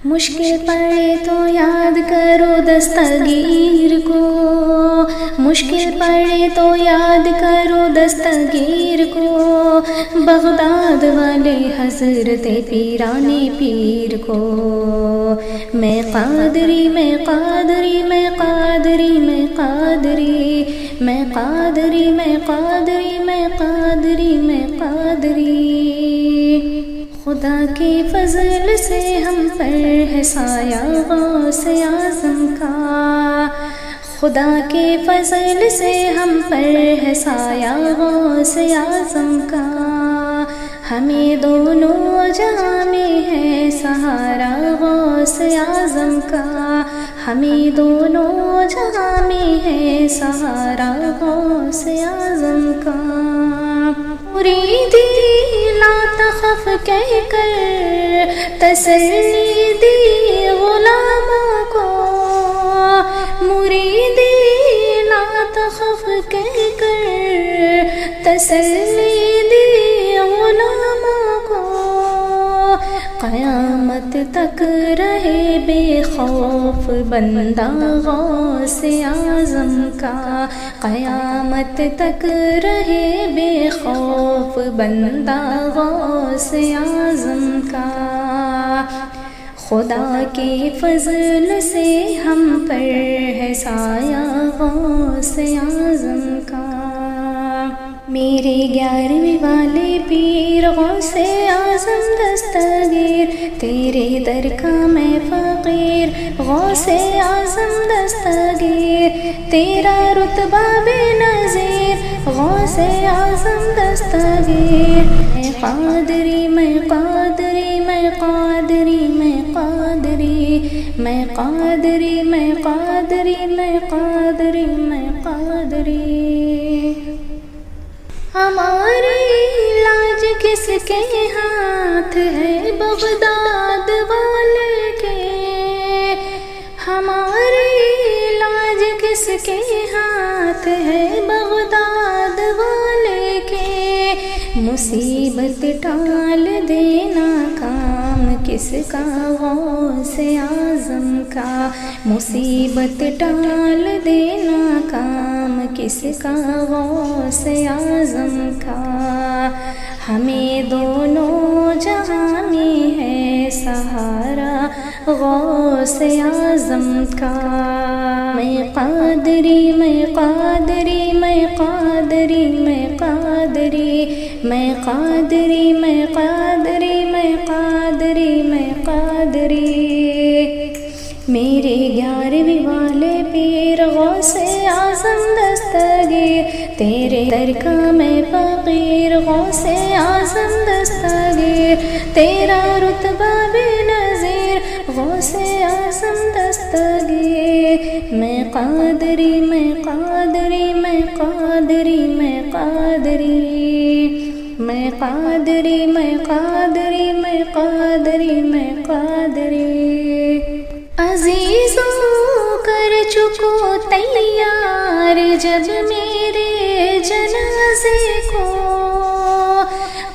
مشکل پڑے تو یاد کرو دستگیر کو، مشکل پڑے تو یاد کرو دستگیر کو، بغداد والے حضرت پیرانے پیر کو۔ میں قادری میں قادری میں قادری میں قادری میں قادری میں قادری میں قادری میں قادری۔ خدا کے فضل سے ہم پر ہے سایہ غوث اعظم کا، خدا کے فضل سے ہم پر ہے سایہ غوث اعظم کا، ہمیں دونوں جہاں میں ہے سہارا غوث اعظم کا، ہمیں دونوں جہاں میں ہے سہارا غوث اعظم کا۔ مریدی لا تخف کہہ کر تسلی دی غلاموں کو، مریدی لا تخف کہہ کر تسلی دی غلاموں کو، قیامت تک رہے بے خوف بندہ غوث اعظم کا، قیامت تک رہے بے خوف بندہ غوث اعظم کا۔ خدا کے فضل سے ہم پر ہے سایہ غوث اعظم کا۔ میرے 11ویں والے پیر غوث اعظم دستگیر، تیرے در کا میں فقیر غوث اعظم دستگیر، تیرا رتبہ بے نظیر غوث اعظم دستگیر۔ میں قادری میں قادری میں قادری میں قادری میں قادری میں قادری میں قادری میں قادری۔ ہماری لاج کس کے ہاتھ ہے بغداد والے کے، ہماری لاج کس کے ہاتھ ہے بغداد والے کے، مصیبت ٹال دینا کام کس کا غوث اعظم کا، مصیبت ٹال دینا کام کس کا غوث اعظم کا، ہمیں دونوں جہاں میں ہے سہارا غوث اعظم کا۔ میں قادری میں قادری میں قادری میں قادری میں قادری میں قادری میں قادری میں قادری۔ میرے 11ویں والے پیر غوث اعظم دستگیر، تیرے در کا میں فقیر غوث اعظم دستگیر، تیرا رتبہ بے نظیر غوث اعظم دستگیر۔ میں قادری میں قادری میں قادری میں قادری میں قادری میں قادری میں قادری میں قادری۔ عزیزوں کر چکو تیار جب میرے جنازے کو،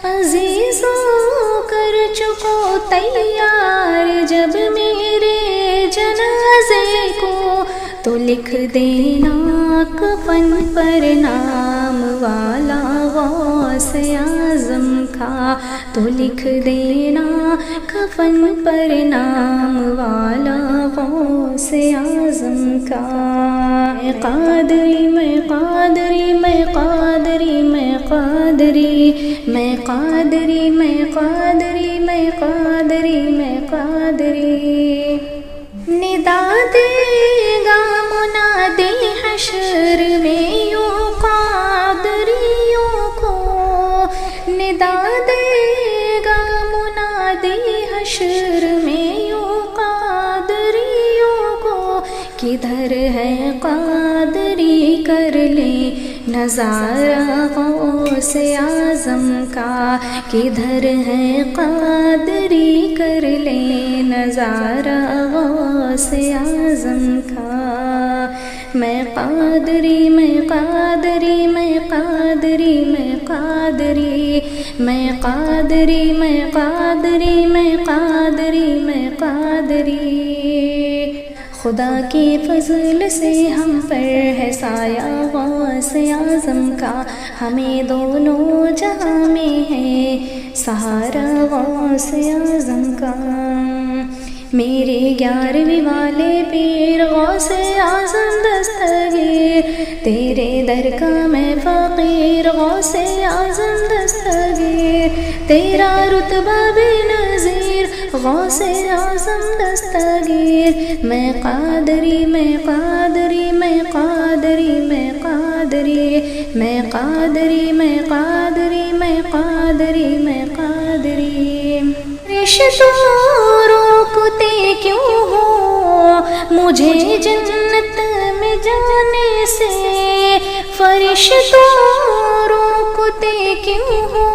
عزیزوں کر چکو تیار جب میرے جنازے کو، تو لکھ دینا کفن پر نام والا غوث اعظم کا، تو لکھ دینا کفن پر نام والا غوث اعظم کا۔ میں قادری میں قادری میں قادری میں قادری میں قادری میں قادری میں قادری میں قادری۔ ندا دے گا منادی حشر میں یوں قادریوں کو، ندا دے گا منادی حشر میں یوں قادریوں کو، کدھر ہے قادری کر لے نظارہ غوث اعظم کا، کدھر ہے قادری کر لے نظارہ غوث اعظم کا۔ میں قادری میں قادری میں قادری میں قادری میں قادری میں قادری میں قادری میں قادری خدا کے فضل سے ہم پر ہے سایہ غوث اعظم کا ہمیں دونوں جہاں میں ہے سہارا غوث اعظم کا میرے 11ویں والے پیر غوث اعظم دستگیر تیرے در کا میں فقیر غوث اعظم دستگیر تیرا رتبہ بے نظیر غوث اعظم دستگیر میں قادری میں قادری میں قادری میں قادری میں قادری میں قادری میں قادری میں قادری رشتوں روکتے کیوں ہو مجھے جنت میں جانے سے فرشتوں روکتے کیوں ہو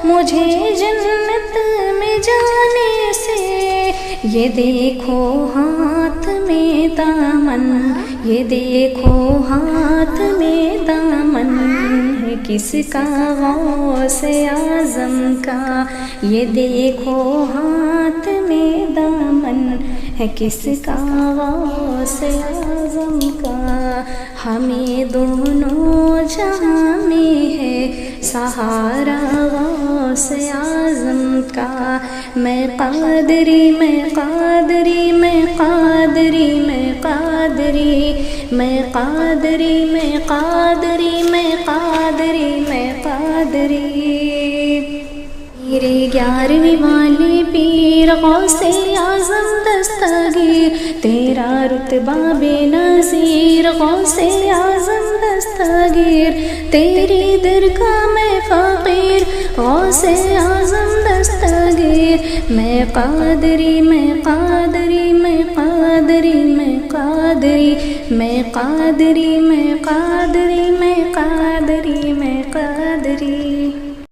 مجھے جنت میں جانے سے یہ دیکھو ہاتھ میں دامن یہ دیکھو ہاتھ میں دامن ہے کس کا غوث اعظم کا یہ دیکھو ہاتھ میں دامن ہے کس کا غوث اعظم کا ہمیں دونوں جہاں میں ہے سہارا غوث اعظم کا میں قادری میں قادری میں قادری میں قادری میں قادری میں قادری میں قادری میں قادری میرے 11ویں والے پیر غوث اعظم دستگیر تیرا رتبہ بے نظیر غوث اعظم دستگیر تیری درگاہ میں فقیر غوث اعظم دستگیر میں قادری میں قادری میں قادری میں قادری میں قادری میں قادری میں قادری میں قادری